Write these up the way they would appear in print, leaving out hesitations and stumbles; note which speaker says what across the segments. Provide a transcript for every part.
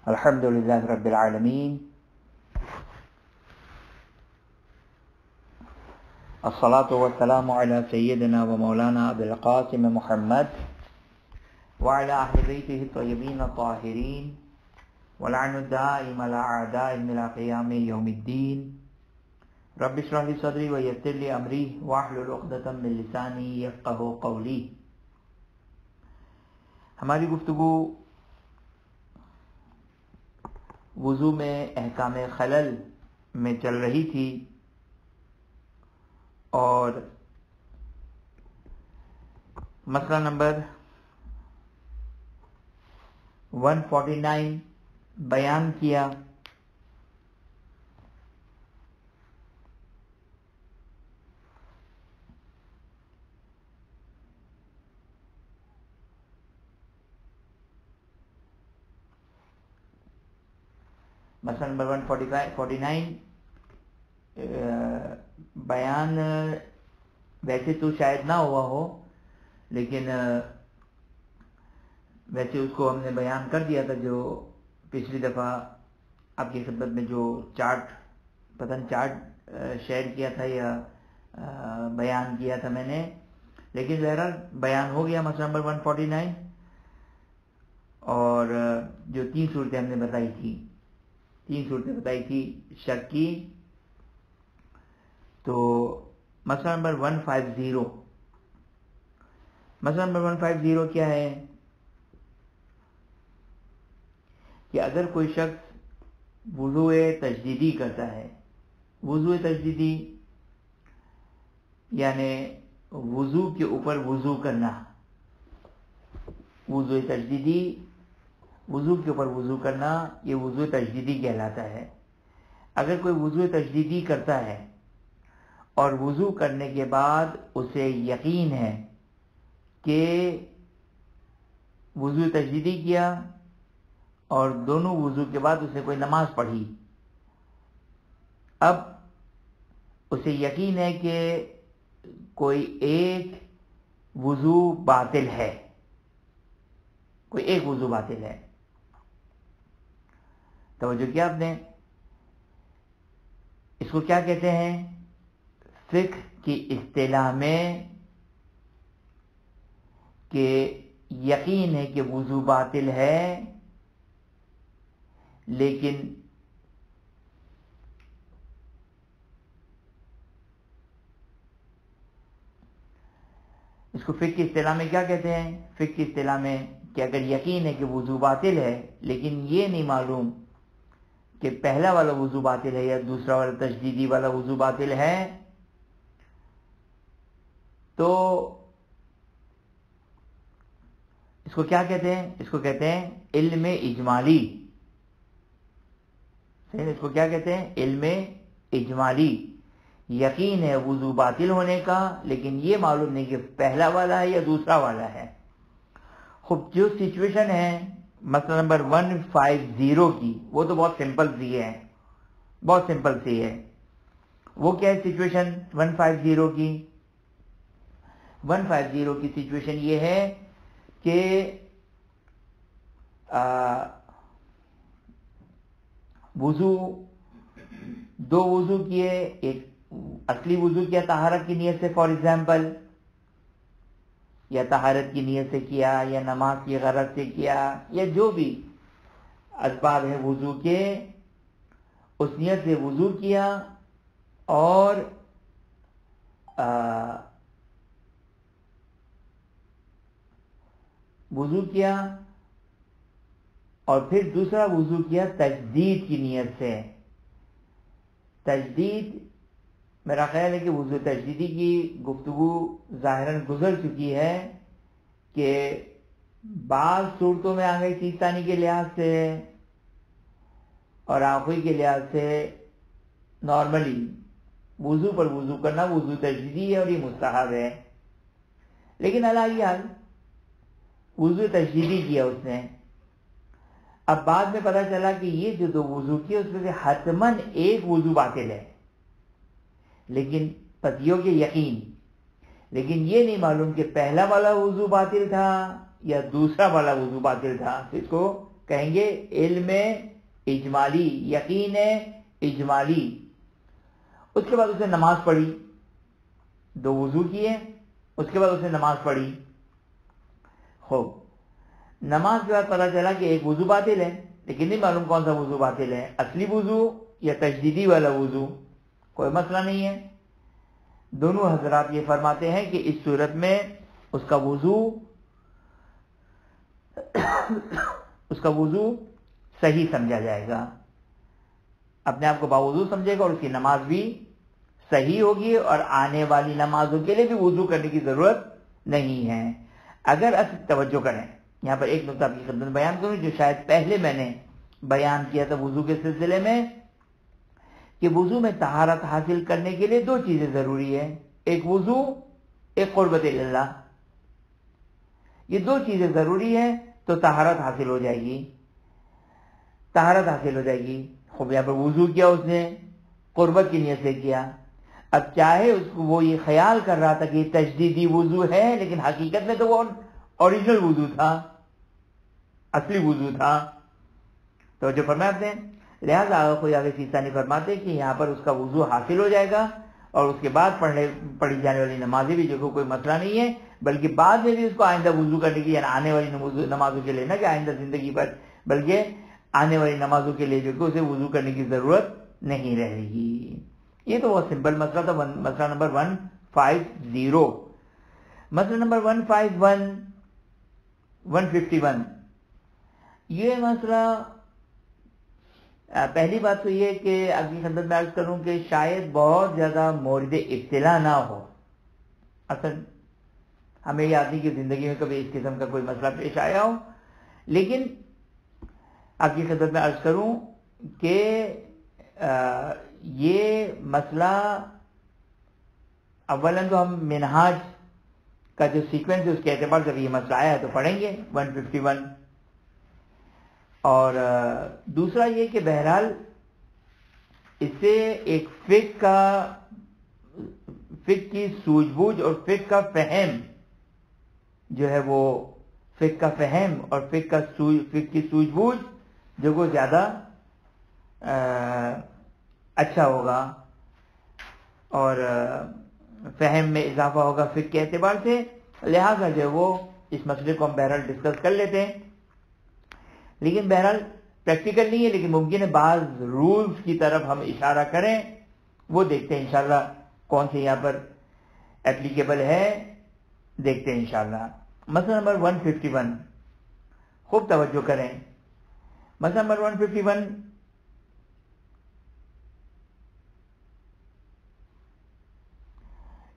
Speaker 1: الحمدللہ رب العالمین، الصلاۃ والسلام علی سیدنا و مولانا ابی القاسم محمد وعلی اہل بیتہ الطیبین الطاہرین ولعن الدائم علی اعدائهم الی قیام یوم الدین۔ رب اشرح لی صدری ویسر لی امری واحلل عقدۃ من لسانی یفقہوا قولی۔ ہماری گفتگو وضو میں احکام خلل میں چل رہی تھی اور مسئلہ نمبر 149 بیان کیا۔ مسئلہ نمبر 149 بیان ویسے تو شاید نہ ہوا ہو، لیکن ویسے اس کو ہم نے بیان کر دیا تھا جو پچھلی دفعہ آپ کی خدمت میں جو چارٹ شیئر کیا تھا یا بیان کیا تھا میں نے، لیکن بہرحال بیان ہو گیا مسئلہ نمبر 149۔ اور جو 3 صورتیں ہم نے بتائی تھی شک کی، تو مسئلہ نمبر 150 کیا ہے کہ اگر کوئی شخص وضوء تجدیدی کرتا ہے، وضوء تجدیدی یعنی وضو کے اوپر وضو کرنا، وضوء تجدیدی وضو کے اوپر وضو کرنا، یہ وضوء تجدیدی کہلاتا ہے۔ اگر کوئی وضوء تجدیدی کرتا ہے اور وضو کرنے کے بعد اسے یقین ہے کہ وضوء تجدیدی کیا اور دونوں وضو کے بعد اس نے کوئی نماز پڑھی، اب اسے یقین ہے کہ کوئی ایک وضو باطل ہے، توجہ کیا آپ نے؟ اس کو کیا کہتے ہیں؟ فقہ کی اصطلاح میں کہ یقین ہے کہ وضو باطل ہے، لیکن اس کو فقہ کی اصطلاح میں کیا کہتے ہیں؟ فقہ کی اصطلاح میں کہ اگر یقین ہے کہ وضو باطل ہے لیکن یہ نہیں معلوم کہ پہلا والا وضو باطل ہے یا دوسرا والا تجدیدی والا وضو باطل ہے، تو اس کو کیا کہتے ہیں؟ اس کو کہتے ہیں علم اجمالی۔ اس کو کیا کہتے ہیں؟ علم اجمالی۔ یقین ہے وضو باطل ہونے کا، لیکن یہ معلوم نہیں کہ پہلا والا ہے یا دوسرا والا ہے۔ خب جو سچویشن ہے مسئلہ نمبر 150 کی، وہ تو بہت سمپل سی ہے۔ وہ کیا ہے سچویشن 150 کی؟ 150 کی سچویشن یہ ہے کہ دو وضو کیے، ایک اصلی وضو کیا طہارت کی نیت سے، فار ایگزامپل، یا طہارت کی نیت سے کیا یا نماز کی غرض سے کیا یا جو بھی اسباب ہیں وضو کے، اس نیت سے وضو کیا اور اور پھر دوسرا وضو کیا تجدید کی نیت سے۔ تجدید، میرا خیال ہے کہ وضو تجدیدی کی گفتگو ظاہراً گزر چکی ہے کہ بعض صورتوں میں آ گئی سیستانی کے لحاظ سے اور آخری کے لحاظ سے نارملی وضو پر وضو کرنا وضو تجدیدی ہے اور یہ مستحب ہے، لیکن علی حال وضو تجدیدی کیا اس نے۔ اب بعد میں پتہ چلا کہ یہ جو 2 وضو کیے اس میں سے حتماً ایک وضو باطل ہے، لیکن پتیوں کے یقین، لیکن یہ نہیں معلوم کہ پہلا والا وضو باطل تھا یا دوسرا والا وضو باطل تھا، تو اس کو کہیں گے علم اجمالی، یقین اجمالی. اس کے بعد اس نے نماز پڑھی، 2 وضو کیے، اس کے بعد اس نے نماز پڑھی. خوب، نماز کے بعد پتا چلا کہ ایک وضو باطل ہے، لیکن نہیں معلوم کون سا وضو باطل ہے، اصلی وضو یا تجدیدی والا وضو. کوئی مسئلہ نہیں ہے. دونوں حضرات یہ فرماتے ہیں کہ اس صورت میں اس کا وضو صحیح سمجھا جائے گا، اپنے آپ کو باوضو سمجھے گا، اور اس کی نماز بھی صحیح ہوگی، اور آنے والی نمازوں کے لیے بھی وضو کرنے کی ضرورت نہیں ہے. اگر توجہ کریں، یہاں پر ایک نقطہ آپ کی خدمت بیان کروں جو شاید پہلے میں نے بیان کیا تھا وضو کے سلسلے میں، کہ وضو میں طہارت حاصل کرنے کے لیے 2 چیزیں ضروری ہے، ایک وضو، ایک قربت اللہ. یہ 2 چیزیں ضروری ہیں تو طہارت حاصل ہو جائے گی، طہارت حاصل ہو جائے گی. خوب، یہاں پر وضو کیا اس نے قربت کی نیت سے کیا. اب چاہے اس کو وہ یہ خیال کر رہا تھا کہ یہ تجدیدی وضو ہے، لیکن حقیقت میں تو وہ اوریجنل وضو تھا، اصلی وضو تھا. تو جو فرمایا آپ نے، لہذا کوئی آگے ثانی فرماتے کہ یہاں پر اس کا وضو حاصل ہو جائے گا، اور اس کے بعد پڑھی جانے والی نمازیں بھی جو کوئی مسئلہ نہیں ہے، بلکہ بعد میں بھی اس کو آئندہ وضو کرنے کی، یعنی آنے والی نمازوں کے لیے نہ کہ آئندہ زندگی پر، بلکہ آنے والی نمازوں کے لیے جو کہ اسے وضو کرنے کی ضرورت نہیں رہے گی. یہ تو بہت سمپل مسئلہ تھا. مسئلہ نمبر 150. مسئلہ نمبر 151. یہ مسئلہ، پہلی بات تو یہ کہ آپ کی خدمت میں عرض کروں کہ شاید بہت زیادہ مورد ابتلا نہ ہو. اصل ہمیں یاد نہیں کہ زندگی میں کبھی اس قسم کا کوئی مسئلہ پیش آیا ہو، لیکن آپ کی خدمت میں عرض کروں کہ یہ مسئلہ اولاً تو ہم منہاج کا جو سیکوینس ہے اس کے اعتبار سے یہ مسئلہ آیا ہے تو پڑھیں گے 151. اور دوسرا یہ کہ بہرحال اس سے ایک فقہ کی سوجھ بوجھ اور فقہ کا فہم جو ہے، وہ فقہ کا فہم اور فقہ کی سوجھ بوجھ جو کو زیادہ اچھا ہوگا، اور فہم میں اضافہ ہوگا فقہ کے اعتبار سے. لہذا جو ہے وہ اس مسئلے کو ہم بہرحال ڈسکس کر لیتے ہیں، لیکن بہرحال پریکٹیکل نہیں ہے، لیکن ممکن ہے بعض رولز کی طرف ہم اشارہ کریں، وہ دیکھتے ہیں انشاءاللہ کون سے یہاں پر اپلیکیبل ہے، دیکھتے ہیں انشاءاللہ. مسئلہ نمبر 151. خوب توجہ کریں. مسئلہ نمبر 151.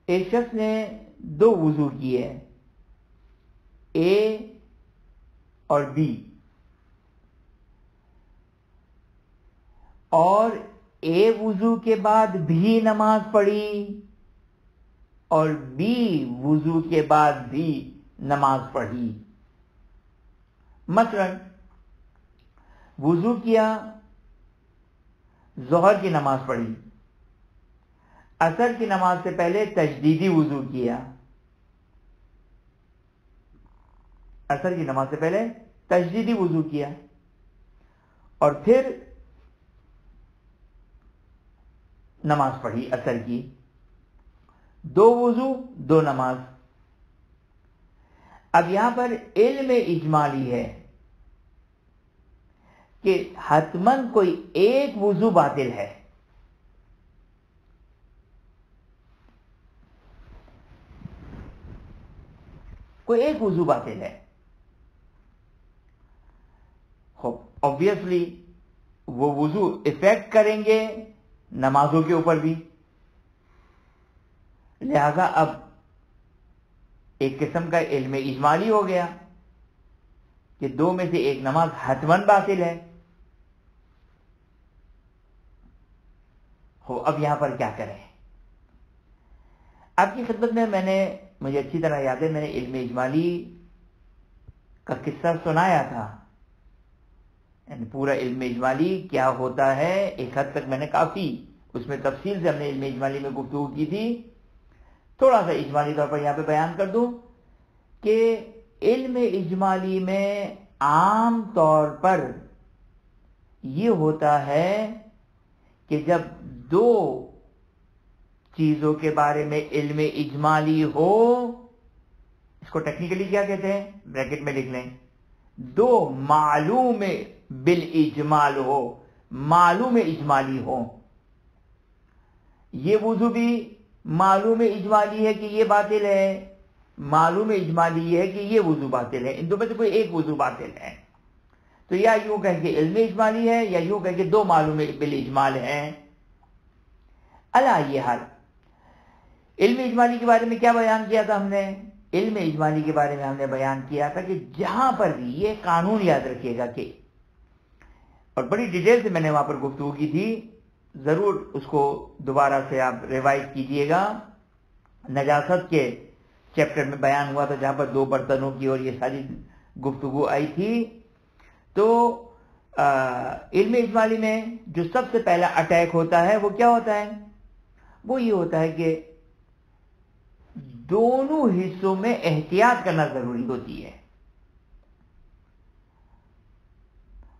Speaker 1: ایک شخص نے 2 وضو کیے، اے اور بی، اور اے وضو کے بعد بھی نماز پڑھی اور بی وضو کے بعد بھی نماز پڑھی. مثلا وضو کیا، ظہر کی نماز پڑھی، عصر کی نماز سے پہلے تجدیدی وضو کیا، عصر کی نماز سے پہلے تجدیدی وضو کیا، اور پھر نماز پڑھی عصر کی. 2 وضو 2 نماز. اب یہاں پر علم اجمالی ہے کہ حتماً کوئی ایک وضو باطل ہے. کوئی ایک وضو باطل ہے. obviously وہ وضو افیکٹ کریں گے نمازوں کے اوپر بھی، لہذا اب ایک قسم کا علم اجمالی ہو گیا کہ 2 میں سے ایک نماز حتماً باطل ہے. اب یہاں پر کیا کریں؟ آپ کی خدمت میں مجھے اچھی طرح یاد ہے، میں نے علم اجمالی کا قصہ سنایا تھا، یعنی پورا علم اجمالی کیا ہوتا ہے ایک حد تک میں نے کافی اس میں تفصیل سے ہم نے علم اجمالی میں گفتگو کی تھی. تھوڑا سا اجمالی طور پر یہاں پہ بیان کر دوں کہ علم اجمالی میں عام طور پر یہ ہوتا ہے کہ جب دو چیزوں کے بارے میں علم اجمالی ہو، اس کو ٹیکنیکلی کیا کہتے ہیں، بریکٹ میں لکھ لیں، دو معلوم بالاجمال ہو، معلوم اجمالی ہو. یہ وضو بھی معلوم اجمالی ہے کہ یہ باطل ہے، معلوم اجمالی یہ ہے کہ یہ وضو باطل ہے، ان دو میں سے کوئی ایک وضو باطل ہے. تو یا یوں کہہ کے علم اجمالی ہے یا یوں کہہ کے دو معلوم بالاجمال ہیں. علی یہ حال علم اجمالی کے بارے میں کیا بیان کیا تھا ہم نے؟ علم اجمالی کے بارے میں ہم نے بیان کیا تھا کہ جہاں پر بھی یہ قانون یاد رکھیے گا کہ، اور بڑی ڈیٹیل سے میں نے وہاں پر گفتگو کی تھی، ضرور اس کو دوبارہ سے آپ ریوائز کیجئے گا. نجاست کے چیپٹر میں بیان ہوا تھا جہاں پر دو برتنوں کی اور یہ ساری گفتگو آئی تھی. تو علم اجمالی میں جو سب سے پہلا اٹیک ہوتا ہے وہ کیا ہوتا ہے؟ وہ یہ ہوتا ہے کہ دونوں حصوں میں احتیاط کرنا ضروری ہوتی ہے.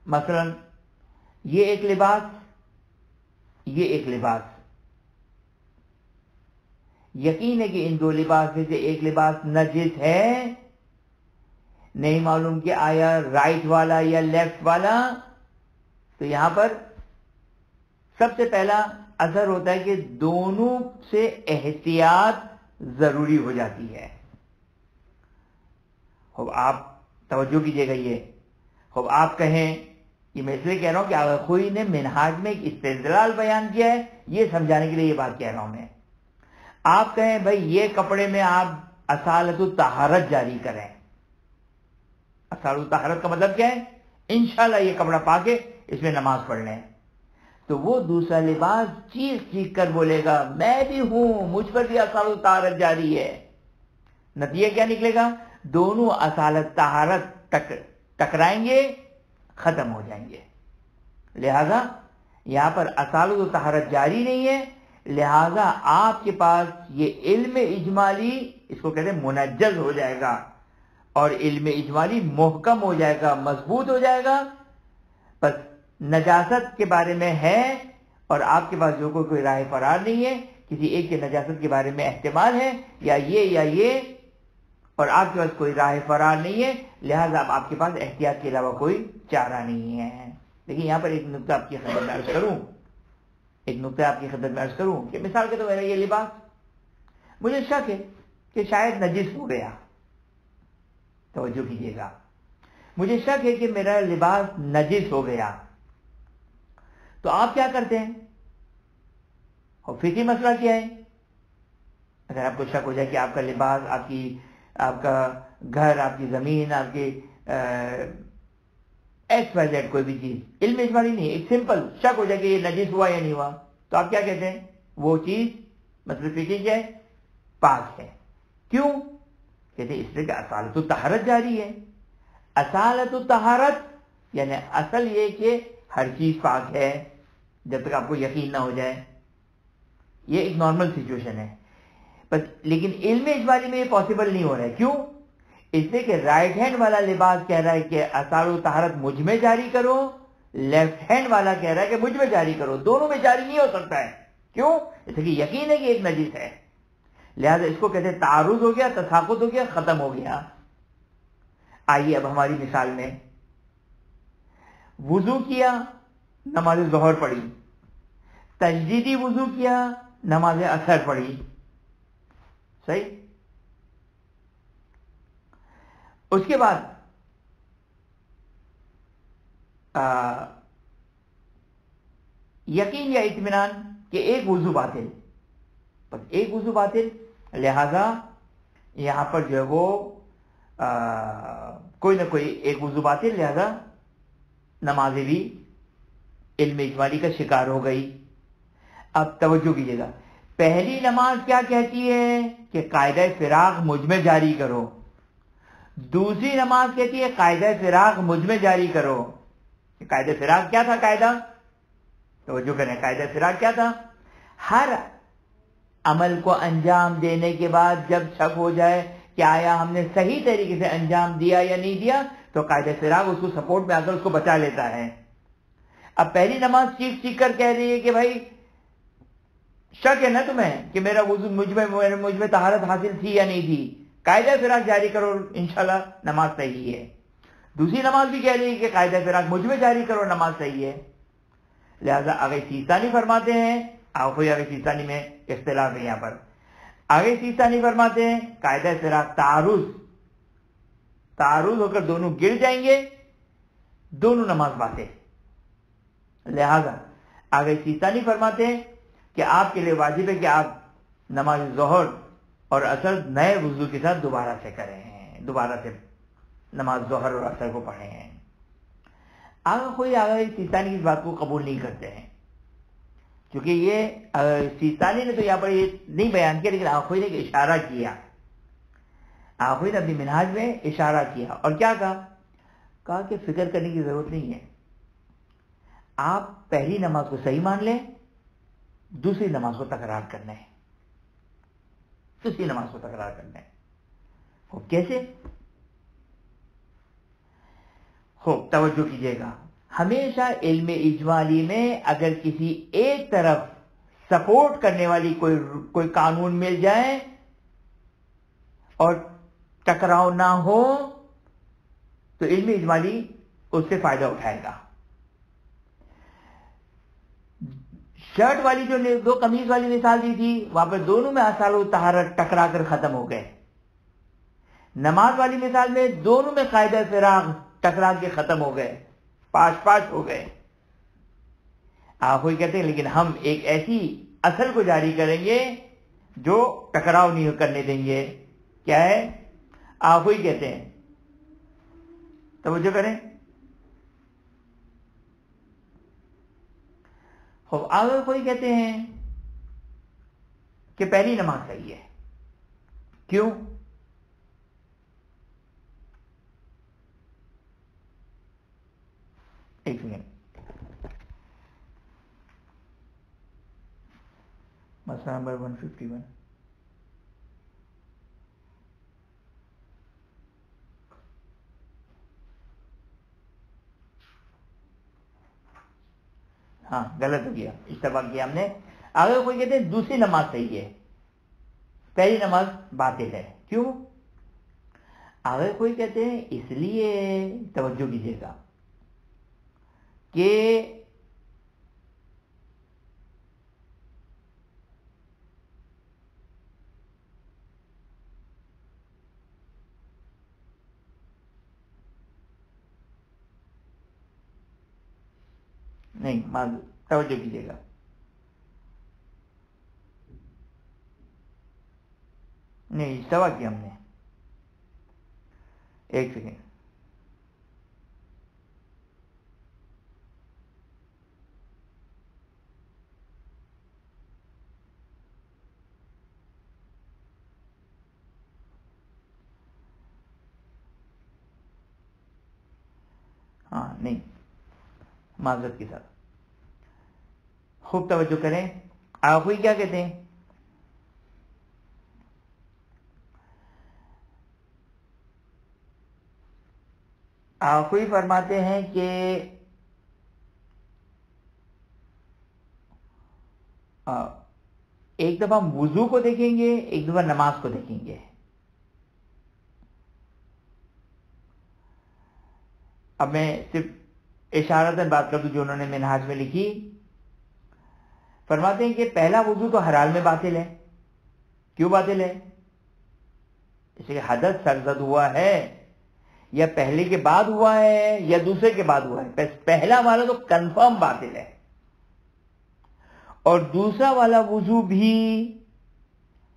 Speaker 1: مثلا یہ ایک لباس، یہ ایک لباس، یقین ہے کہ ان دو لباس میں سے ایک لباس نجس ہے، نہیں معلوم کہ آیا رائٹ والا یا لیفٹ والا. تو یہاں پر سب سے پہلا اثر ہوتا ہے کہ دونوں سے احتیاط ضروری ہو جاتی ہے. خوب آپ توجہ کیجئے گا، یہ خوب آپ کہیں، یہ میں اس لیے کہہ رہا ہوں کہ آغا خوئی نے منہاج میں ایک استدلال بیان کیا ہے، یہ سمجھانے کے لیے یہ بات کہہ رہا ہوں میں. آپ کہیں بھائی یہ کپڑے میں آپ اصالت الطہارت جاری کریں. اصالت الطہارت کا مطلب کیا ہے؟ انشاءاللہ یہ کپڑا پا کے اس میں نماز پڑھ لیں. تو وہ دوسرا لباس چیخ چیخ کر بولے گا میں بھی ہوں، مجھ پر بھی اصالت الطہارت جاری ہے. نتیجہ کیا نکلے گا؟ دونوں اصالت طہارت ٹکرائیں گے، ختم ہو جائیں گے. لہذا یہاں پر اصالت الطہارت جاری نہیں ہے، لہذا آپ کے پاس یہ علم اجمالی، اس کو کہتے ہیں منجز ہو جائے گا، اور علم اجمالی محکم ہو جائے گا، مضبوط ہو جائے گا. بس نجاست کے بارے میں ہے اور آپ کے پاس جو کوئی راہ فرار نہیں ہے، کسی ایک کے نجاست کے بارے میں احتمال ہے یا یہ، اور آپ کے پاس کوئی راہ فرار نہیں ہے، لہذا اب آپ کے پاس احتیاط کے علاوہ کوئی چارہ نہیں ہے. لیکن یہاں پر ایک نقطہ آپ کی خدمت میں عرض کروں، کہ مثال کے طور پر یہ لباس مجھے شک ہے کہ شاید نجس ہو گیا. توجہ کیجیے گا، مجھے شک ہے کہ میرا لباس نجس ہو گیا. تو آپ کیا کرتے ہیں؟ اور فقہی مسئلہ کیا ہے؟ اگر آپ کو شک ہو جائے کہ آپ کا لباس، آپ کا گھر، آپ کی زمین، آپ کی ایکس وائی زیڈ کوئی بھی چیز، علم اجمالی نہیں، ایک سمپل شک ہو جائے کہ یہ نجس ہوا یا نہیں ہوا، تو آپ کیا کہتے ہیں؟ وہ چیز مطلب فقہی کیا ہے؟ پاک ہے. کیوں؟ کہتے ہیں اس لیے کہ اصالت الطہارت جاری ہے. اصالت الطہارت یعنی اصل یہ کہ ہر چیز پاک ہے جب تک آپ کو یقین نہ ہو جائے. یہ ایک نارمل سچویشن ہے. بس لیکن علم اجمالی میں یہ پاسبل نہیں ہو رہا ہے. کیوں؟ اس لیے کہ رائٹ ہینڈ والا لباس کہہ رہا ہے کہ اصالت الطہارت مجھ میں جاری کرو، لیفٹ ہینڈ والا کہہ رہا ہے کہ مجھ میں جاری کرو. دونوں میں جاری نہیں ہو سکتا ہے. کیوں؟ اس لیے کہ یقین ہے کہ ایک نجس ہے. لہذا اس کو کہتے ہیں تعارض ہو گیا، تساقط ہو گیا، ختم ہو گیا. آئیے اب ہماری مثال میں، وضو کیا، نماز ظہر پڑھی، تجدیدی وضو کیا، نماز عصر پڑھی. صحیح؟ اس کے بعد یقین یا اطمینان کہ ایک وضو باطل، بس ایک وضو باطل، لہذا یہاں پر جو ہے وہ کوئی نہ کوئی ایک وضو باطل، لہذا نمازیں بھی علم اجمالی کا شکار ہو گئی. اب توجہ کیجیے گا، پہلی نماز کیا کہتی ہے کہ قاعدہ فراق مجھ میں جاری کرو. دوسری نماز کہتی ہے قاعدہ فراق مجھ میں جاری کرو. قاعدہ فراق کیا تھا؟ قاعدہ توجہ کریں، قاعدہ فراق کیا تھا؟ ہر عمل کو انجام دینے کے بعد جب شک ہو جائے کہ آیا ہم نے صحیح طریقے سے انجام دیا یا نہیں دیا، تو قاعدہ فراق اس کو سپورٹ میں آ کر اس کو بچا لیتا ہے. اب پہلی نماز چیخ چیخ کر کہہ رہی ہے کہ بھائی شک ہے نا تمہیں کہ میرا وضو مجھ میں طہارت حاصل تھی یا نہیں تھی, قاعدہ فراق جاری کرو, انشاءاللہ نماز صحیح ہے. دوسری نماز بھی کہہ رہی ہے کہ قاعدہ فراق مجھ میں جاری کرو, نماز صحیح ہے. لہذا آگے سیستانی فرماتے ہیں, آگے سیستانی میں اختلاف ہے یہاں پر. آگے سیستانی فرماتے ہیں قاعدہ فراق تعارض ہو کر دونوں گر جائیں گے, دونوں نماز باطل. لہذا آگے سیستانی فرماتے ہیں کہ آپ کے لیے واجب ہے کہ آپ نماز ظہر اور عصر نئے وضو کے ساتھ دوبارہ سے کریں ہیں, دوبارہ سے نماز ظہر اور عصر کو پڑھیں ہیں. آگے سیستانی اس بات کو قبول نہیں کرتے ہیں, کیونکہ یہ سیستانی نے تو یہاں پر یہ نہیں بیان کیا, لیکن آخوئی نے ایک اشارہ کیا. آخوئی نے اپنی منہاج میں اشارہ کیا اور کیا کہا کہ فکر کرنے کی ضرورت نہیں ہے, آپ پہلی نماز کو صحیح مان لیں, دوسری نماز کو تکرار کرنا ہے, دوسری نماز کو تکرار کرنا ہے. خوب کیسے؟ خوب توجہ کیجئے گا. ہمیشہ علم اجمالی میں اگر کسی ایک طرف سپورٹ کرنے والی کوئی قانون مل جائے اور ٹکراؤ نہ ہو تو علم اجمالی اس سے فائدہ اٹھائے گا. شرٹ والی جو دو قمیض والی مثال دی تھی, وہاں پر دونوں میں اصل و طہارت ٹکرا کر ختم ہو گئے. نماز والی مثال میں دونوں میں قاعدہ فراق ٹکرا کے ختم ہو گئے, پاش ہو گئے. آخوئی کہتے ہیں لیکن ہم ایک ایسی اصل کو جاری کریں گے جو ٹکراؤ نہیں کرنے دیں گے. کیا ہے؟ آخوئی کہتے ہیں, توجہ کریں. آخوئی کہتے ہیں کہ پہلی نماز صحیح ہے. کیوں؟ ایک سیکنڈ, مسئلہ نمبر 151. ہاں غلط ہو گیا, اشتباہ کیا ہم نے. آگے کوئی کہتے ہیں دوسری نماز صحیح ہے, پہلی نماز باطل ہے. کیوں؟ آگے کوئی کہتے ہیں اس لیے, توجہ کیجیے گا, کہ نہیں, توجہ کیجیے گا, نہیں اشتباہ کیا ہم نے. ایک سیکنڈ, ہاں نہیں, معذرت کے ساتھ. خوب توجہ کریں. آخوئی کیا کہتے ہیں؟ آخوئی فرماتے ہیں کہ ایک دفعہ ہم وضو کو دیکھیں گے, ایک دفعہ نماز کو دیکھیں گے. اب میں صرف اشارتاً بات کر دوں جو انہوں نے منہاج میں لکھی. فرماتے ہیں کہ پہلا وضو تو ہر حال میں باطل ہے. کیوں باطل ہے؟ اس کہ حدث سرزد ہوا ہے, یا پہلے کے بعد ہوا ہے یا دوسرے کے بعد ہوا ہے. پہلا والا تو کنفرم باطل ہے, اور دوسرا والا وضو بھی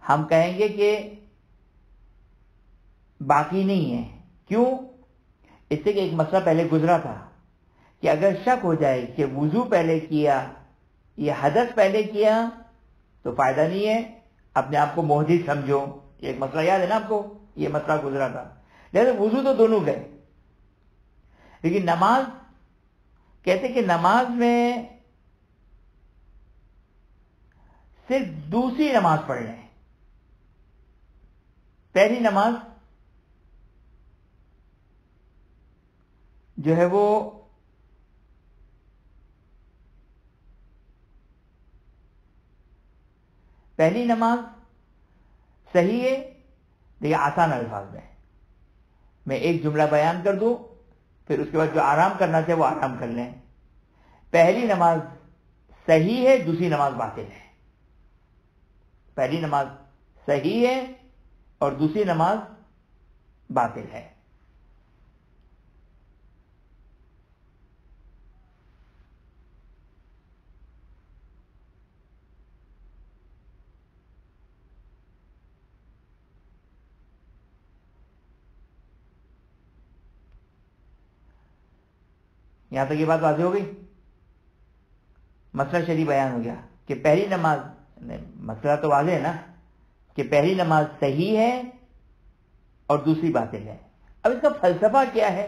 Speaker 1: ہم کہیں گے کہ باقی نہیں ہے. کیوں؟ اس سے کہ ایک مسئلہ پہلے گزرا تھا کہ اگر شک ہو جائے کہ وضو پہلے کیا یا حدث پہلے کیا تو فائدہ نہیں ہے, اپنے آپ کو محدث سمجھو. یہ ایک مسئلہ یاد ہے نا آپ کو, یہ مسئلہ گزرا تھا. لہذا وضو تو دونوں گئے, لیکن نماز کہتے کہ نماز میں صرف دوسری نماز پڑھ لیں, پہلی نماز جو ہے وہ پہلی نماز صحیح ہے، دیکھیے آسان الفاظ میں ایک جملہ بیان کر دوں، پھر اس کے بعد جو آرام کرنا چاہے وہ آرام کر لیں. پہلی نماز صحیح ہے، دوسری نماز باطل ہے. پہلی نماز صحیح ہے اور دوسری نماز باطل ہے. یہاں تک یہ بات واضح ہو گئی؟ مسئلہ شریح بیان ہو گیا کہ پہلی نماز، مسئلہ تو واضح ہے نا کہ پہلی نماز صحیح ہے اور دوسری باطل ہے. اب اس کا فلسفہ کیا ہے؟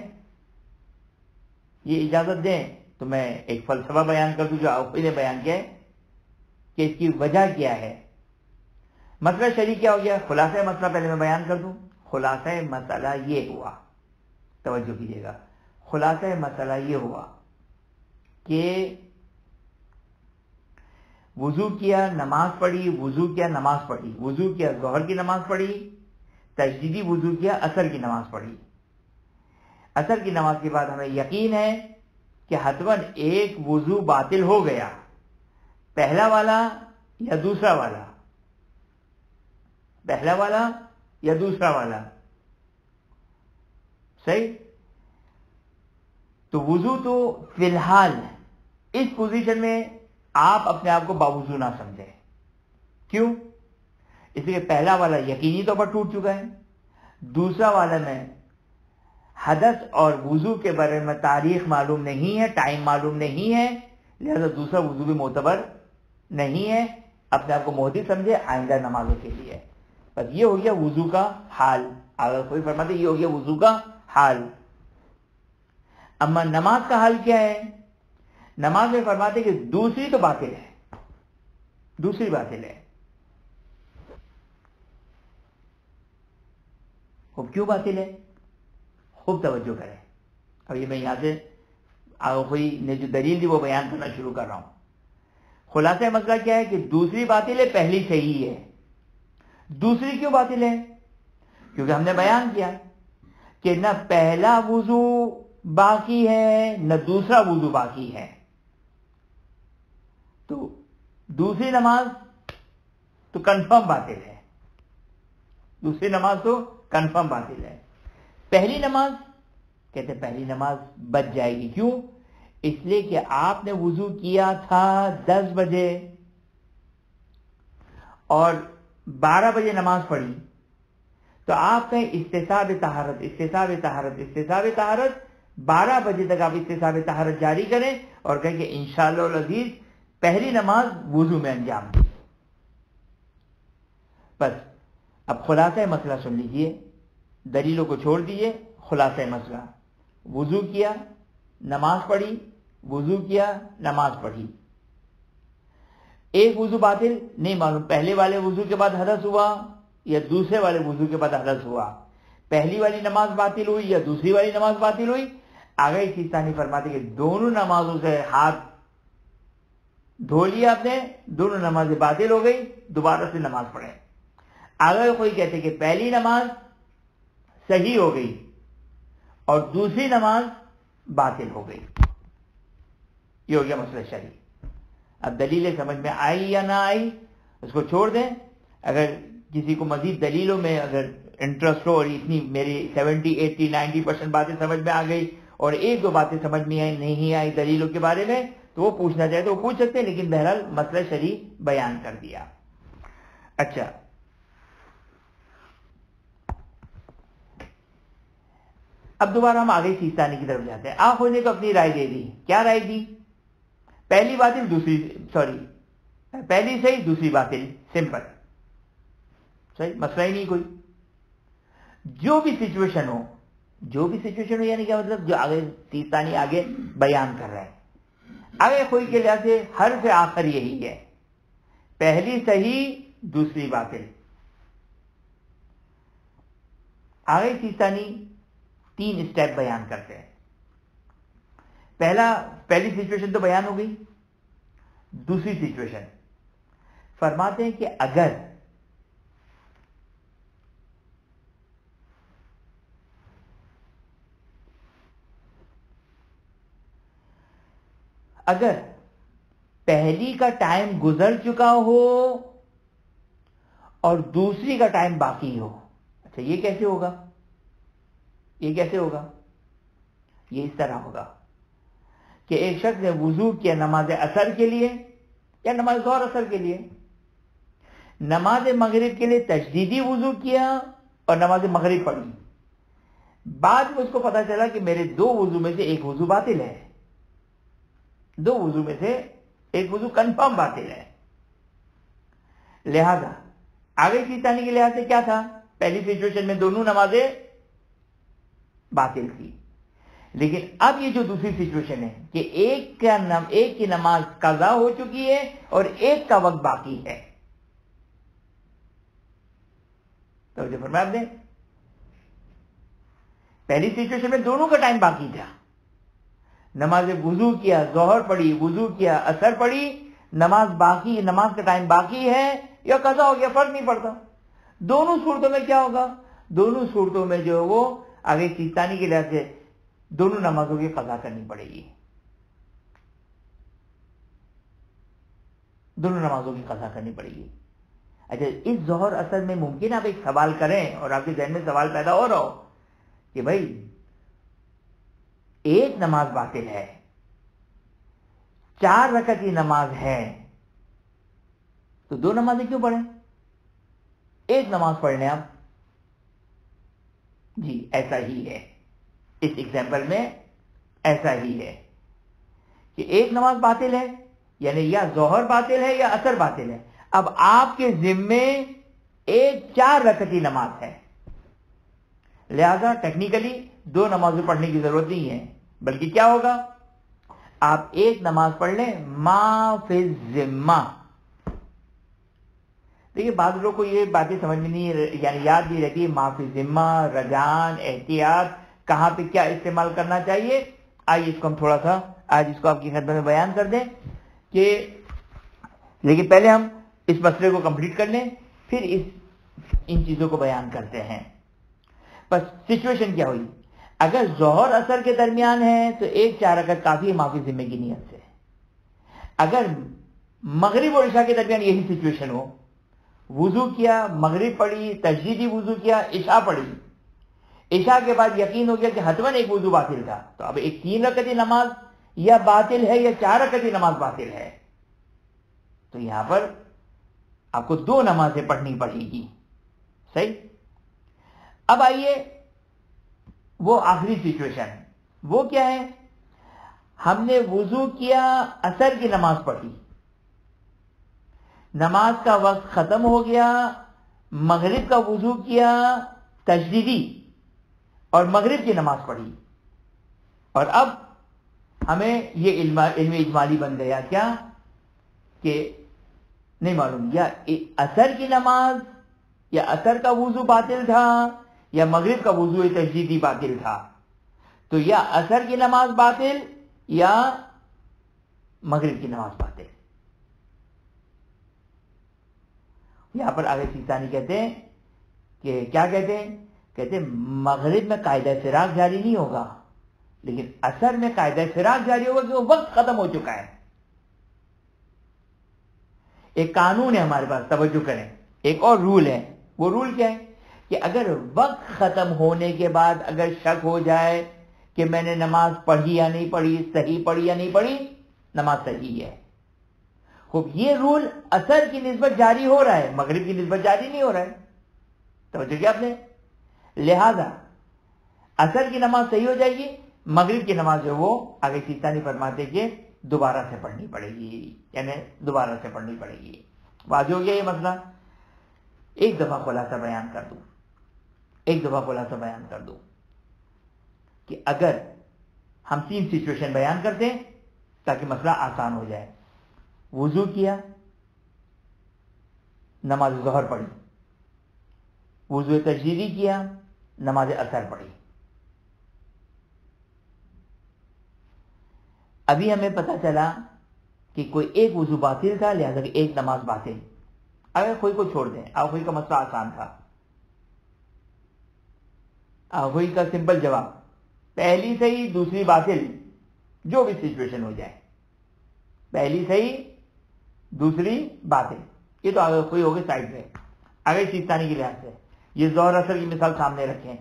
Speaker 1: یہ اجازت دیں تو میں ایک فلسفہ بیان کر دوں جو آپ نے بیان کیا ہے کہ اس کی وجہ کیا ہے. مسئلہ شریح کیا ہو گیا؟ خلاصہ مسئلہ پہلے میں بیان کر دوں. خلاصہ مسئلہ یہ ہوا، توجہ کیجیے گا، خلاصہ مسئلہ یہ ہوا کہ وضو کیا، نماز پڑھی، وضو کیا، نماز پڑھی، وضو کیا، ظہر کی نماز پڑھی، تجدیدی وضو کیا، عصر کی نماز پڑھی. عصر کی نماز کے بعد ہمیں یقین ہے کہ حتماً ایک وضو باطل ہو گیا، پہلا والا یا دوسرا والا، پہلا والا یا دوسرا والا. صحیح؟ تو وضو تو فی الحال اس پوزیشن میں آپ اپنے آپ کو باوضو نہ سمجھیں. کیوں؟ اس لیے پہلا والا یقینی طور پر ٹوٹ چکا ہے، دوسرا والا میں حدث اور وضو کے بارے میں تاریخ معلوم نہیں ہے، ٹائم معلوم نہیں ہے، لہذا دوسرا وضو بھی معتبر نہیں ہے. اپنے آپ کو محدث سمجھے آئندہ نمازوں کے لیے. بس یہ ہو گیا وضو کا حال. اگر کوئی فرماتے یہ ہو گیا وضو کا حال. اما نماز کا حال کیا ہے؟ نماز میں فرماتے کہ دوسری تو باطل ہے، دوسری باطل ہے. خوب کیوں باطل ہے؟ خوب توجہ کریں. اب یہ میں یہاں سے کوئی نے جو دلیل دی وہ بیان کرنا شروع کر رہا ہوں. خلاصہ مسئلہ کیا ہے کہ دوسری باطل ہے، پہلی صحیح ہے. دوسری کیوں باطل ہے؟ کیونکہ ہم نے بیان کیا کہ نہ پہلا وضو باقی ہے نہ دوسرا وضو باقی ہے. تو دوسری نماز تو کنفرم باطل ہے، دوسری نماز تو کنفرم باطل ہے. پہلی نماز کہتے ہیں پہلی نماز بچ جائے گی. کیوں؟ اس لیے کہ آپ نے وضو کیا تھا 10 بجے اور 12 بجے نماز پڑھی، تو آپ کہیں استصحاب طہارت، استصحاب طہارت، استصحاب طہارت، 12 بجے تک آپ استصحاب طہارت جاری کریں اور کہیں کہ انشاءاللہ العزیز پہلی نماز وضو میں انجام دی. بس اب خلاصہ مسئلہ سن لیجئے، دلیلوں کو چھوڑ دیجئے. خلاصہ مسئلہ، وضو کیا، نماز پڑھی، وضو کیا، نماز پڑھی. ایک وضو باطل نہیں معلوم، پہلے والے وضو کے بعد حدث ہوا یا دوسرے والے وضو کے بعد حدث ہوا، پہلی والی نماز باطل ہوئی یا دوسری والی نماز باطل ہوئی. آگے سیستانی فرماتے کہ دونوں نمازوں سے ہاتھ دھو لیا آپ نے، دونوں نمازیں باطل ہو گئی، دوبارہ سے نماز پڑھیں. اگر کوئی کہتے کہ پہلی نماز صحیح ہو گئی اور دوسری نماز باطل ہو گئی، یہ ہو گیا مسئلہ شرعی. اب دلیلیں سمجھ میں آئی یا نہ آئی اس کو چھوڑ دیں. اگر کسی کو مزید دلیلوں میں اگر انٹرسٹ ہو اور اتنی میری 70 80 90% باتیں سمجھ میں آ گئی اور ایک دو باتیں سمجھ میں نہیں آئی دلیلوں کے بارے میں تو وہ پوچھنا چاہے تو وہ پوچھ سکتے ہیں، لیکن بہرحال مسئلہ شرعی بیان کر دیا. اچھا، اب دوبارہ ہم آگے سیستانی کی طرف جاتے ہیں. آپ نے تو اپنی رائے دے دی. کیا رائے دی؟ پہلی باطل دوسری پہلی صحیح دوسری باطل، سمپل، صحیح، مسئلہ ہی نہیں کوئی. جو بھی سچویشن ہو یعنی کیا مطلب جو آگے سیستانی آگے بیان کر رہے ہیں، آگے کوئی کے لحاظ سے حرف آخر یہی ہے، پہلی صحیح دوسری باطل. آگے سیستانی 3 اسٹیپ بیان کرتے ہیں. پہلی سچویشن تو بیان ہو گئی. دوسری سچویشن فرماتے ہیں کہ اگر پہلی کا ٹائم گزر چکا ہو اور دوسری کا ٹائم باقی ہو. اچھا یہ کیسے ہوگا؟ یہ اس طرح ہوگا کہ ایک شخص نے وضو کیا نماز عصر کے لیے یا نماز ظہر عصر کے لیے، نماز مغرب کے لیے تجدیدی وضو کیا اور نماز مغرب پڑھی. بعد میں اس کو پتا چلا کہ میرے دو وضو میں سے ایک وضو باطل ہے، دو وضو میں سے ایک وضو کنفرم باطل ہے. لہذا آگے چیز ثانی کے لحاظ سے کیا تھا؟ پہلی سچویشن میں دونوں نمازیں باطل تھی، لیکن اب یہ جو دوسری سچویشن ہے کہ ایک کی نماز قضا ہو چکی ہے اور ایک کا وقت باقی ہے. توجہ فرمایا آپ نے، پہلی سچویشن میں دونوں کا ٹائم باقی تھا، نماز وضو کیا ظہر پڑھی، وضو کیا عصر پڑھی، نماز کا ٹائم باقی ہے یا قضا ہو گیا، فرق نہیں پڑتا. دونوں صورتوں میں کیا ہوگا؟ دونوں صورتوں میں جو وہ آگے چیزانی کے لحاظ سے دونوں نمازوں کی قضا کرنی پڑے گی، دونوں نمازوں کی قضا کرنی پڑے گی. اچھا اس ظہر اثر میں ممکن آپ ایک سوال کریں اور آپ کے ذہن میں سوال پیدا ہو رہا ہو کہ بھائی ایک نماز باطل ہے، 4 رکعت کی نماز ہے، تو 2 نمازیں کیوں پڑھیں؟ ایک نماز پڑھ لیں آپ. جی ایسا ہی ہے، اس ایگزامپل میں ایسا ہی ہے کہ ایک نماز باطل ہے، یعنی یا ظہر باطل ہے یا عصر باطل ہے. اب آپ کے ذمے ایک 4 رکعت کی نماز ہے، لہذا ٹیکنیکلی 2 نمازیں پڑھنے کی ضرورت نہیں ہے، بلکہ کیا ہوگا؟ آپ ایک نماز پڑھ لیں ما فی الذمہ. دیکھیے بعض لوگوں کو یہ باتیں سمجھ میں نہیں، یعنی یاد نہیں رہتی ما فی الذمہ، رجعان، احتیاط کہاں پہ کیا استعمال کرنا چاہیے. آئیے اس کو ہم تھوڑا سا آج اس کو آپ کی خدمت میں بیان کر دیں کہ لیکن پہلے ہم اس مسئلے کو کمپلیٹ کر لیں، پھر ان چیزوں کو بیان کرتے ہیں. بس سچویشن کیا ہوئی؟ اگر ظہر اثر کے درمیان ہے تو ایک 4 رکعت کافی ہے معافی ذمہ کی نیت سے. اگر مغرب اور عشاء کے درمیان یہی سچویشن ہو، وضو کیا، مغرب پڑھی، تجدیدی وضو کیا، عشاء پڑھی، عشاء کے بعد یقین ہو گیا کہ حتماً ایک وضو باطل تھا، تو اب ایک 3 رکعتی نماز یا باطل ہے یا 4 رکعتی نماز باطل ہے، تو یہاں پر آپ کو 2 نمازیں پڑھنی پڑے گی. صحیح. اب آئیے وہ آخری سچویشن، وہ کیا ہے؟ ہم نے وضو کیا، عصر کی نماز پڑھی، نماز کا وقت ختم ہو گیا، مغرب کا وضو کیا تجدیدی اور مغرب کی نماز پڑھی، اور اب ہمیں یہ علم اجمالی بن گیا کیا کہ نہیں معلوم یا عصر کی نماز یا عصر کا وضو باطل تھا یا مغرب کا وضو تجدیدی باطل تھا، تو یا عصر کی نماز باطل یا مغرب کی نماز باطل. یہاں پر آگے سیستانی کہتے ہیں کہ کیا کہتے ہیں مغرب میں قاعدہ فراق جاری نہیں ہوگا، لیکن عصر میں قاعدہ فراق جاری ہوگا کہ وہ وقت ختم ہو چکا ہے. ایک قانون ہے ہمارے پاس، توجہ کریں، ایک اور رول ہے. وہ رول کیا ہے کہ اگر وقت ختم ہونے کے بعد اگر شک ہو جائے کہ میں نے نماز پڑھی یا نہیں پڑھی، صحیح پڑھی یا نہیں پڑھی، نماز صحیح ہے. خوب یہ رول عصر کی نسبت جاری ہو رہا ہے، مغرب کی نسبت جاری نہیں ہو رہا ہے. توجہ کیا آپ نے؟ لہذا عصر کی نماز صحیح ہو جائے گی، مغرب کی نماز جو وہ آگے سیستانی فرماتے کہ دوبارہ سے پڑھنی پڑے گی، یعنی دوبارہ سے پڑھنی پڑے گی. واضح ہو گیا یہ مسئلہ؟ ایک دفعہ خلاصہ بیان کر دوں کہ اگر ہم 3 سچویشن بیان کرتے ہیں تاکہ مسئلہ آسان ہو جائے. وضو کیا، نماز ظہر پڑھی، وضو تجدیدی کیا، نماز عصر پڑھی. ابھی ہمیں پتہ چلا کہ کوئی ایک وضو باطل تھا، لہذا ایک نماز باطل. اگر کوئی کو چھوڑ دیں، آخوئی کا مسئلہ آسان تھا. آخوئی کا سمپل جواب، پہلی صحیح دوسری باطل، جو بھی سچویشن ہو جائے، پہلی صحیح دوسری باطل. یہ تو آگے کوئی ہوگی سائڈ میں. آگے سیستانی کے لحاظ سے یہ ظہر اثر کی مثال سامنے رکھیں.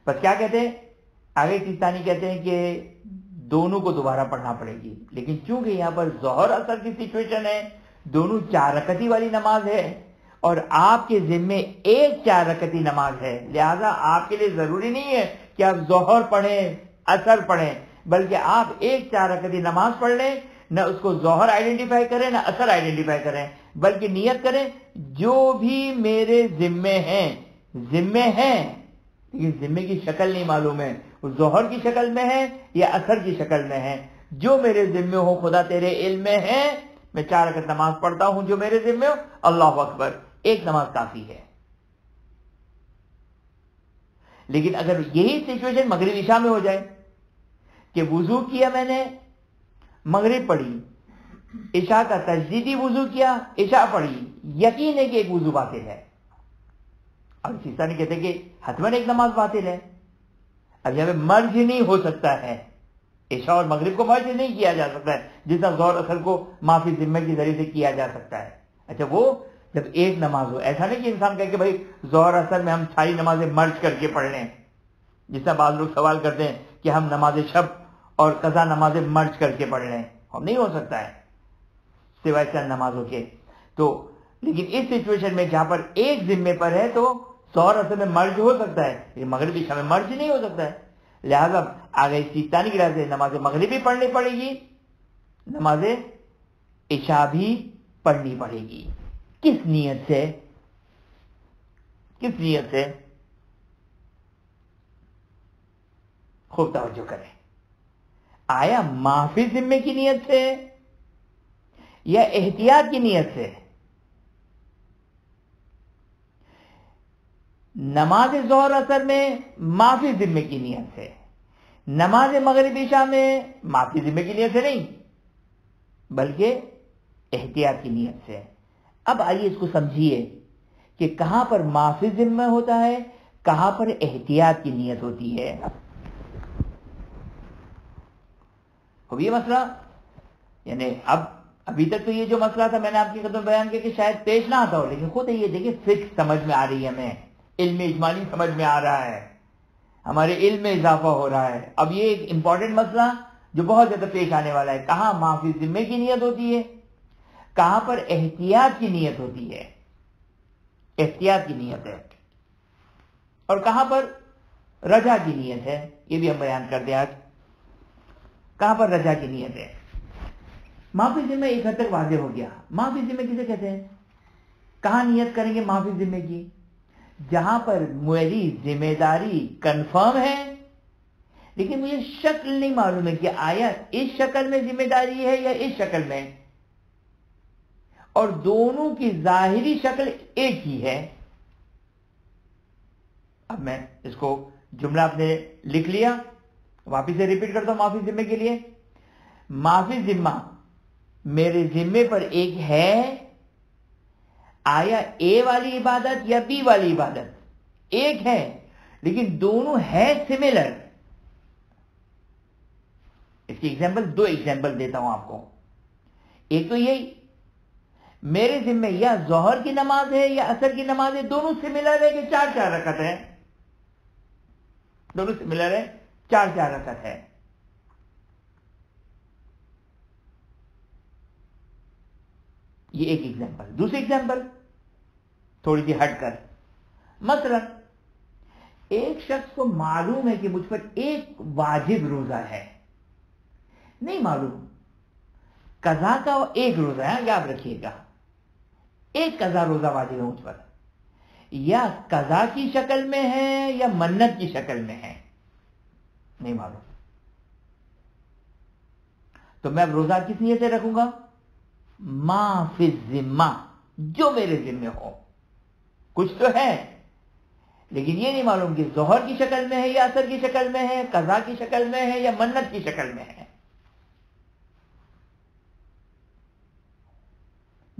Speaker 1: بس کیا کہتے ہیں آگے سیستانی کہتے ہیں کہ دونوں کو دوبارہ پڑھنا پڑے گی، لیکن چونکہ یہاں پر ظہر اثر کی سچویشن ہے، دونوں 4 رکعتی والی نماز ہے اور آپ کے ذمے ایک 4 رکعتی نماز ہے، لہذا آپ کے لیے ضروری نہیں ہے کہ آپ ظہر پڑھیں اثر پڑھیں، بلکہ آپ ایک 4 رکعتی نماز پڑھ لیں. نہ اس کو ظہر آئیڈینٹیفائی کریں نہ اثر آئیڈینٹیفائی کریں، بلکہ نیت کریں جو بھی میرے ذمے ہیں، لیکن ذمے کی شکل نہیں معلوم ہے، وہ ظہر کی شکل میں ہے یا اثر کی شکل میں ہے. جو میرے ذمے ہو خدا تیرے علم میں ہے، میں 4 رکعت نماز پڑھتا ہوں جو میرے ذمے ہو، اللہ اکبر، ایک نماز کافی ہے. لیکن اگر یہی سچویشن مغرب عشاء میں ہو جائے کہ وضو کیا میں نے، مغرب پڑھی، عشاء کا تجدیدی وضو کیا، عشاء پڑھی، یقین ہے کہ ایک وضو باطل ہے. اب سیستانی کہتے ہیں کہ حتماً ایک نماز باطل ہے. اب یہاں پہ مرج نہیں ہو سکتا ہے، عشاء اور مغرب کو مرج نہیں کیا جا سکتا ہے جتنا ظہر اثر کو معافی ذمہ کے ذریعے سے کیا جا سکتا ہے. اچھا وہ جب ایک نماز ہو، ایسا نہیں کہ انسان کہے کہ بھائی ظہر اثر میں ہم ساری نمازیں مرج کر کے پڑھ لیں، جس طرح بعض لوگ سوال کرتے ہیں کہ ہم نماز شب اور قضا نمازیں مرج کر کے پڑھ لیں. ہم نہیں ہو سکتا ہے سوائے چند نمازوں کے. تو لیکن اس سچویشن میں جہاں پر ایک ذمے پر ہے تو ظہر اثر میں مرج ہو سکتا ہے، لیکن مغرب عشاء میں مرج نہیں ہو سکتا ہے. لہذا آگے سیستانی کی راہ سے نماز مغرب بھی پڑھنی پڑے گی، نماز عشاء بھی پڑھنی پڑے گی. کس نیت سے؟ کس نیت سے؟ خوب توجہ کریں. آیا معافی ذمے کی نیت سے یا احتیاط کی نیت سے؟ نماز ظہر اثر میں معافی ذمے کی نیت سے، نماز مغرب عشاء میں معافی ذمے کی نیت سے نہیں بلکہ احتیاط کی نیت سے. اب آئیے اس کو سمجھیے کہ کہاں پر معافی ذمہ ہوتا ہے، کہاں پر احتیاط کی نیت ہوتی ہے. اب یہ مسئلہ یعنی ابھی تک تو یہ جو مسئلہ تھا میں نے آپ کی خدمت بیان کیا کہ شاید پیش نہ آتا ہو، لیکن خود یہ دیکھیں فقہ سمجھ میں آ رہی ہے، ہمیں علم اجمالی سمجھ میں آ رہا ہے، ہمارے علم میں اضافہ ہو رہا ہے. اب یہ ایک امپورٹنٹ مسئلہ جو بہت زیادہ پیش آنے والا ہے، کہاں معافی ذمے کی نیت ہوتی ہے، کہاں پر احتیاط کی نیت ہوتی ہے، احتیاط کی نیت ہے، اور کہاں پر رجا کی نیت ہے. یہ بھی ہم بیان کر دیں آج کہاں پر رجا کی نیت ہے. معافی ذمہ ایک حد تک واضح ہو گیا. معافی ذمہ کسے کہتے ہیں؟ کہاں نیت کریں گے معافی ذمہ کی؟ جہاں پر میری ذمہ داری کنفرم ہے لیکن مجھے شکل نہیں معلوم ہے کہ آیا اس شکل میں ذمہ داری ہے یا اس شکل میں، اور دونوں کی ظاہری شکل ایک ہی ہے. اب میں اس کو جملہ آپ نے لکھ لیا، واپس سے ریپیٹ کرتا ہوں. معافی ذمے کے لیے معافی ذمہ میرے ذمے پر ایک ہے، آیا اے والی عبادت یا بی والی عبادت ایک ہے لیکن دونوں ہے سملر. اس کی ایگزامپل 2 ایگزامپل دیتا ہوں آپ کو. ایک تو یہی میرے ذمے یا ظہر کی نماز ہے یا عصر کی نماز ہے، دونوں سملر ہے کہ 4 رکعت ہے، دونوں سملر ہے 4 رکعت ہے. یہ ایک ایگزامپل. دوسری ایگزامپل تھوڑی سی ہٹ کر، مثلا ایک شخص کو معلوم ہے کہ مجھ پر ایک واجب روزہ ہے، نہیں معلوم قضا کا ایک روزہ ہے، یاد رکھیے گا ایک قضا روزہ واجب ہے مجھ پر، یا قضا کی شکل میں ہے یا منت کی شکل میں ہے، نہیں معلوم. تو میں اب روزہ کس نیت سے رکھوں گا؟ ما فی الذمہ، جو میرے ذمہ ہو. کچھ تو ہے لیکن یہ نہیں معلوم کہ ظہر کی شکل میں ہے یا عصر کی شکل میں ہے، قضا کی شکل میں ہے یا منت کی شکل میں ہے.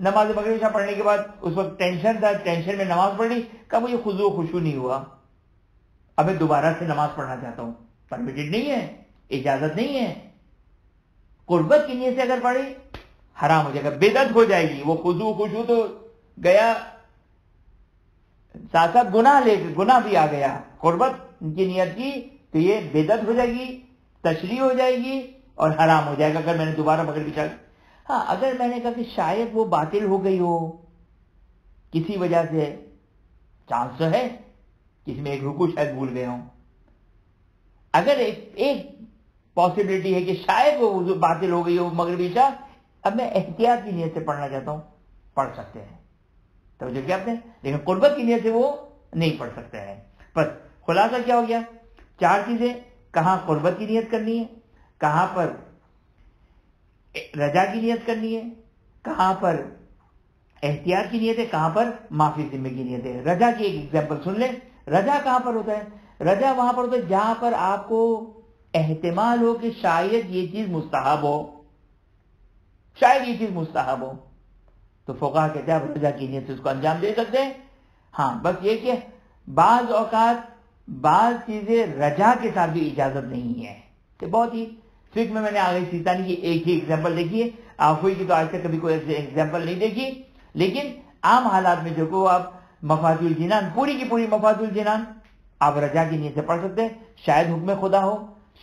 Speaker 1: نماز مغرب عشاء پڑھنے کے بعد اس وقت ٹینشن تھا، ٹینشن میں نماز پڑھ لی، کہا مجھے خضوع و خشوع نہیں ہوا، اب میں دوبارہ سے نماز پڑھنا چاہتا ہوں، پرمیٹڈ نہیں ہے، اجازت نہیں ہے. قربت کی نیت سے اگر پڑھی حرام ہو جائے گا، بدعت ہو جائے گی. وہ خضوع خشوع تو گیا، ساتھ ساتھ گناہ بھی آ گیا. قربت کی نیت کی تو یہ بدعت ہو جائے گی، تشریح ہو جائے گی اور حرام ہو جائے گا اگر میں نے دوبارہ مغرب عشاء. ہاں اگر میں نے کہا کہ شاید وہ باطل ہو گئی ہو کسی وجہ سے، چانس تو ہے کسی میں ایک رکوع شاید بھول گئے ہوں، اگر ایک پاسبلٹی ہے کہ شاید وہ وضو باطل ہو گئی ہو مغرب عشاء، اب میں احتیاط کی نیت سے پڑھنا چاہتا ہوں، پڑھ سکتے ہیں. توجہ کیا آپ نے؟ لیکن قربت کی نیت سے وہ نہیں پڑھ سکتے ہیں. بس خلاصہ کیا ہو گیا؟ 4 چیزیں، کہاں قربت کی نیت کرنی ہے، کہاں پر رجا کی نیت کرنی ہے، کہاں پر احتیاط کی نیت ہے، کہاں پر معافی ذمہ کی نیت ہے. رجا کی ایک ایگزامپل سن لیں. رجا کہاں پر ہوتا ہے؟ رجا وہاں پر ہوتا ہے جہاں پر آپ کو احتمال ہو کہ شاید یہ چیز مستحب ہو، شاید یہ چیز مستحب ہو، تو فقہا کہتے ہیں آپ رجا کی نیت سے اس کو انجام دے سکتے ہیں. ہاں بس یہ کہ بعض اوقات بعض چیزیں رجا کے ساتھ بھی اجازت نہیں ہے. تو بہت ہی فکر میں نے آگے سیتانی کی ایک ہی ایگزامپل دیکھی ہے، آفوئی کی تو آج تک کبھی کوئی ایگزامپل نہیں دیکھی، لیکن عام حالات میں جو آپ مفاتیح الجنان پوری کی پوری مفاتیح الجنان آپ رجا کی نیت سے پڑھ سکتے ہیں. شاید حکم خدا ہو،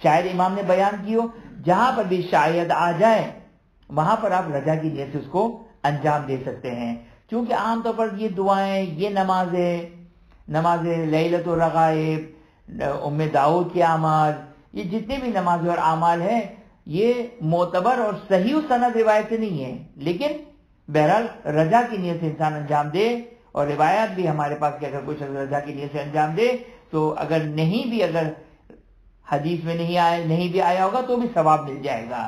Speaker 1: شاید امام نے بیان کی ہو، جہاں پر بھی شاید آ جائے وہاں پر آپ رجا کی نیت سے اس کو انجام دے سکتے ہیں. چونکہ عام طور پر یہ دعائیں، یہ نماز لیلۃ الرغائب، ام داؤد کے اعمال، یہ جتنے بھی نمازیں اور اعمال ہیں یہ معتبر اور صحیح و سند روایت سے نہیں ہے، لیکن بہرحال رجا کی نیت سے انسان انجام دے. اور روایات بھی ہمارے پاس کہ اگر کوئی شخص رجا کی نیت سے انجام دے تو اگر حدیث میں نہیں بھی آیا ہوگا تو بھی ثواب مل جائے گا.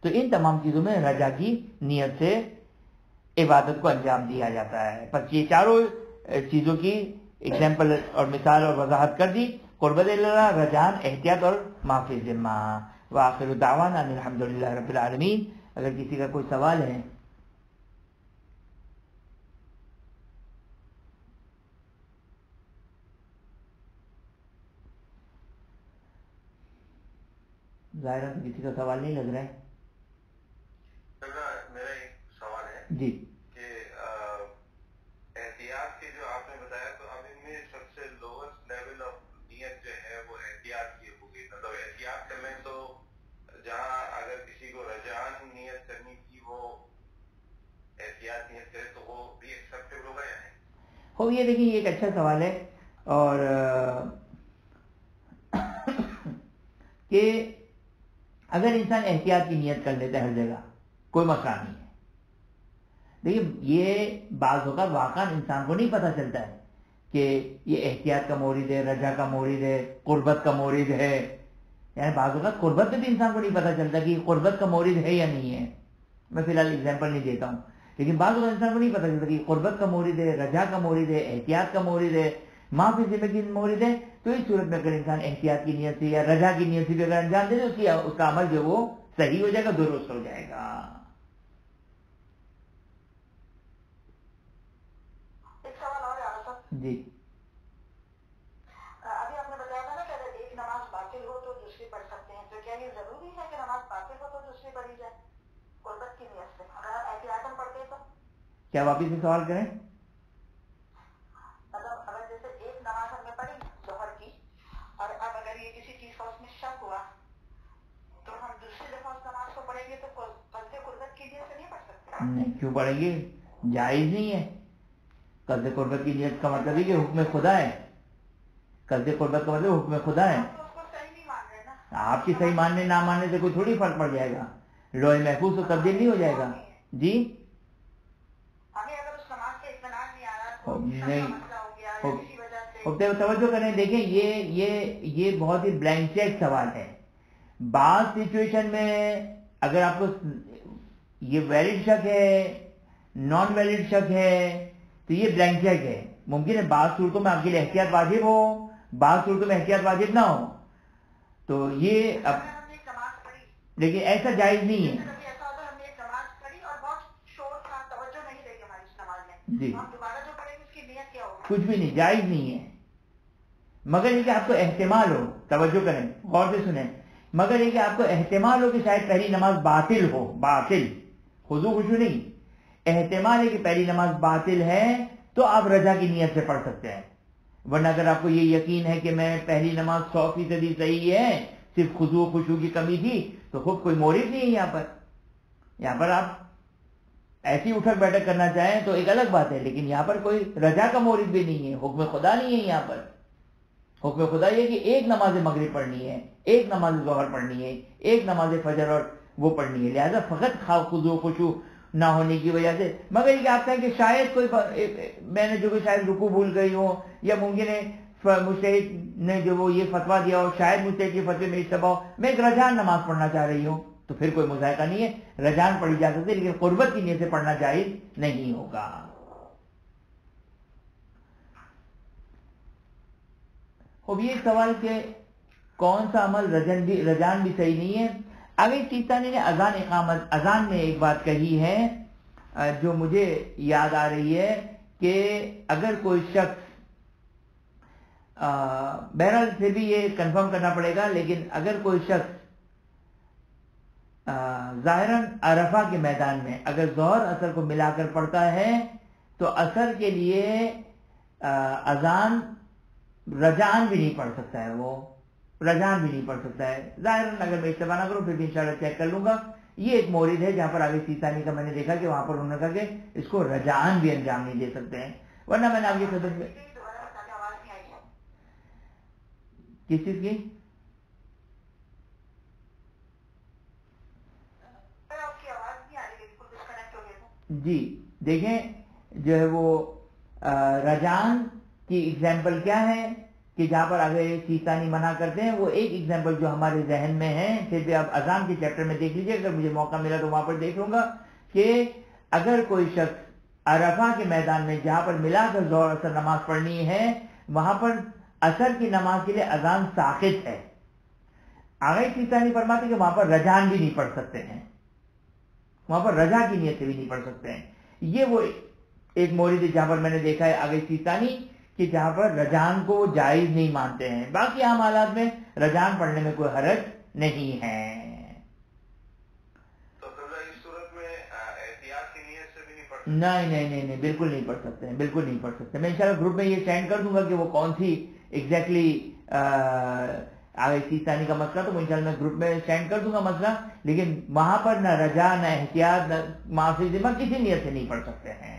Speaker 1: تو ان تمام چیزوں میں رجا کی نیت سے عبادت کو انجام دیا جاتا ہے. بس یہ چاروں چیزوں کی ایگزامپل اور مثال اور وضاحت کر دی. قربت اللہ، رجان، احتیاط اور معافی ذمہ. وآخر دعوانا ان الحمدللہ رب العالمین. اگر کسی کا کوئی سوال ہے. ظاہرہ تو کسی کا سوال نہیں لگ رہا ہے.
Speaker 2: میرا ایک سوال ہے
Speaker 1: جی
Speaker 2: کہ احتیاط کے جو آپ نے بتایا تو اب ان میں سب سے لوئسٹ لیول آف نیت جو ہے وہ احتیاط کی ہوگی. مطلب احتیاط کرنے تو جہاں اگر کسی کو رجعان نیت کرنی تھی وہ احتیاط نیت کرے تو وہ بھی ایکسیپٹیبل ہوگا یا نہیں؟
Speaker 1: ہو یہ دیکھیں، یہ ایک اچھا سوال ہے. اور کہ اگر انسان احتیاط کی نیت کر لیتا ہے ہر جگہ کوئی مسئلہ نہیں ہے. دیکھیے یہ بعض اوقات واقعا انسان کو نہیں پتہ چلتا ہے کہ یہ احتیاط کا مورد ہے، رجا کا مورد ہے، قربت کا مورد ہے. یعنی بعض اوقات قربت میں بھی انسان کو نہیں پتہ چلتا کہ یہ قربت کا مورد ہے یا نہیں ہے. میں فی الحال ایگزامپل نہیں دیتا ہوں، لیکن بعض اوقات انسان کو نہیں پتہ چلتا کہ یہ قربت کا مورد ہے، رجا کا مورد ہے، احتیاط کا مورد ہے، معافی ذمہ کی مورد ہے. تو اس صورت میں اگر انسان احتیاط کی نیت سے یا رجا کی نیت سے بھی اگر انجام دے تو اس کا عمل جو وہ صحیح ہو جائے گا، درست ہو جائے گا.
Speaker 3: ایک سوال اور ہے صاحب
Speaker 1: جی
Speaker 3: ابھی آپ نے بتایا تھا نا کہ اگر ایک نماز باطل ہو تو دوسری پڑھ سکتے ہیں، تو کیا یہ ضروری ہے کہ نماز باطل ہو تو دوسری پڑھی جائے قربت کی نیت سے؟ اگر ہم احتیاطاً پڑھتے تو
Speaker 1: کیا واپس سے سوال کریں؟
Speaker 3: مطلب اگر جیسے ایک نماز ہم نے پڑھی ظہر کی اور اب اگر یہ کسی چیز کا اس میں شک ہوا تو ہم دوسری دفعہ اس نماز کو پڑھیں گے تو قصد قربت کی نیت سے نہیں پڑھ سکتے؟
Speaker 1: نہیں، کیوں پڑھیں گے؟ جائز نہیں ہے. قصد قربت کی نیت کا مطلب ہے کہ حکم خدا ہے. قصد قربت کا مطلب حکم خدا ہے.
Speaker 3: ہم تو اس کو صحیح نہیں مان رہے نا.
Speaker 1: آپ کی صحیح ماننے نہ ماننے سے کوئی تھوڑی فرق پڑ جائے گا، لوح محفوظ تو تبدیل نہیں ہو جائے گا. جی
Speaker 3: ہمیں اگر اس نماز سے اطمینان نہیں آ رہا تو
Speaker 1: نہیں،
Speaker 3: مسئلہ ہو گیا یا کسی وجہ سے.
Speaker 1: توجہ کریں. دیکھیں یہ بہت ہی بلینک چیک سوال ہے. بعض سچویشن میں اگر آپ کو یہ ویلڈ شک ہے، نان ویلڈ شک ہے تو یہ بلینک چیک ہے. ممکن ہے بعض صورتوں میں آپ کے لیے احتیاط واجب ہو، بعض صورتوں میں احتیاط واجب نہ ہو. تو یہ اب لیکن ایسا جائز نہیں ہے. جی
Speaker 3: ہم دوبارہ جو پڑھیں گے اس کی نیت کیا ہوگی؟
Speaker 1: کچھ بھی نہیں، جائز نہیں ہے، مگر یہ کہ آپ کو احتمال ہو، توجہ کریں، غور سے سنیں، مگر یہ کہ آپ کو احتمال ہو کہ شاید پہلی نماز باطل ہو، باطل، خضوع خشوع نہیں، احتمال ہے کہ پہلی نماز باطل ہے تو آپ رجا کی نیت سے پڑھ سکتے ہیں، ورنہ اگر آپ کو یہ یقین ہے کہ میں پہلی نماز 100% صحیح ہے، صرف خضوع خشوع کی کمی تھی، تو خود کوئی مورد نہیں ہے یہاں پر آپ ایسی اٹھک بیٹھک کرنا چاہیں تو ایک الگ بات ہے، لیکن یہاں پر کوئی رجا کا مورد بھی نہیں ہے، حکم خدا نہیں ہے یہاں پر، حکم خدا یہ کہ ایک نماز مغرب پڑھنی ہے، ایک نماز ظہر پڑھنی ہے، ایک نماز فجر اور وہ پڑھنی ہے، لہذا فقط خضوع خشوع نہ ہونے کی وجہ سے، مگر یہ کہ آپ کہیں کہ شاید کوئی میں نے جو کہ شاید رکوع بھول گئی ہوں، یا ممکن ہے مجتہد نے جو وہ یہ فتویٰ دیا ہو، شاید مجتہد کے فتوے میں اشتباہ ہو، میں ایک رجعان نماز پڑھنا چاہ رہی ہوں، تو پھر کوئی مذائقہ نہیں ہے، رجعان پڑھی جا سکتی ہے، لیکن قربت کی نیت سے پڑھنا جائز نہیں ہوگا۔ اب یہ سوال کہ کون سا عمل رجعان بھی صحیح نہیں ہے، آگے سیستانی نے اذان میں ایک بات کہی ہے جو مجھے یاد آ رہی ہے کہ اگر کوئی شخص بہرحال پھر بھی یہ کنفرم کرنا پڑے گا، لیکن اگر کوئی شخص ظاہراً عرفہ کے میدان میں اگر ظہر اثر کو ملا کر پڑھتا ہے تو اثر کے لیے اذان رجعان بھی نہیں پڑھ سکتا ہے، وہ رجعان بھی نہیں پڑھ سکتا ہے، ظاہراً اگر میں اتباع نہ کروں پھر بھی انشاءاللہ چیک کر لوں گا، یہ ایک مورد ہے جہاں پر آگے سیستانی کا میں نے دیکھا کہ وہاں پر انہوں نے کہا کہ اس کو رجعان بھی انجام نہیں دے سکتے ہیں، ورنہ میں نے آپ کی خدمت میں کس چیز کی جی دیکھیں جو ہے وہ رجعان کی اگزامپل کیا ہے کہ جہاں پر آگے سیستانی منع کرتے ہیں، وہ ایک اگزامپل جو ہمارے ذہن میں ہے، پھر بھی آپ اذان کے چیپٹر میں دیکھ لیجئے، اگر مجھے موقع ملا تو وہاں پر دیکھ لوں گا کہ اگر کوئی شخص عرفہ کے میدان میں جہاں پر ملا کر ظہر اثر نماز پڑھنی ہے وہاں پر اثر کی نماز کے لیے اذان ساقط ہے، آگے سیستانی فرماتے کہ وہاں پر رجعان بھی نہیں پڑھ سکتے ہیں، وہاں پر رجا کی نیت سے بھی نہیں پڑھ سکتے ہیں، یہ وہ ایک مورد ہے جہاں پر میں نے دیکھا ہے آگے سیستانی کہ جہاں پر رجعان کو وہ جائز نہیں مانتے ہیں، باقی عام حالات میں رجعان پڑھنے میں کوئی حرج نہیں ہے۔
Speaker 2: تو اس صورت میں احتیاط کی نیت سے بھی نہیں پڑھ
Speaker 1: نہیں بالکل نہیں پڑھ سکتے ہیں، بالکل نہیں پڑھ سکتے، میں انشاءاللہ گروپ میں یہ سینڈ کر دوں گا کہ وہ کون سی ایگزیکٹلی آگے سیستانی کا مسئلہ، تو وہ انشاءاللہ میں گروپ میں سینڈ کر دوں گا مسئلہ، لیکن وہاں پر نہ رجا نہ احتیاط نہ معافی ذمہ کسی نیت سے نہیں پڑھ سکتے ہیں۔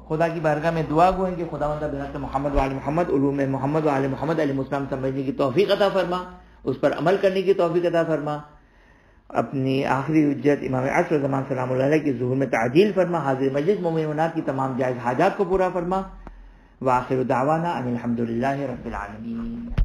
Speaker 1: خدا کی بارگاہ میں دعا گو ہے کہ خداوند بحق محمد و آل محمد، علوم محمد و آل محمد علیہ السلام سمجھنے کی توفیق عطا فرما، اس پر عمل کرنے کی توفیق عطا فرما، اپنی آخری حجت امام عصر زمان سلام اللہ علیہ کی ظہور میں تعجیل فرما، حاضر مجلس مومنات کی تمام جائز حاجات کو پورا فرما، وآخر دعوانا ان الحمدللہ رب العالمین۔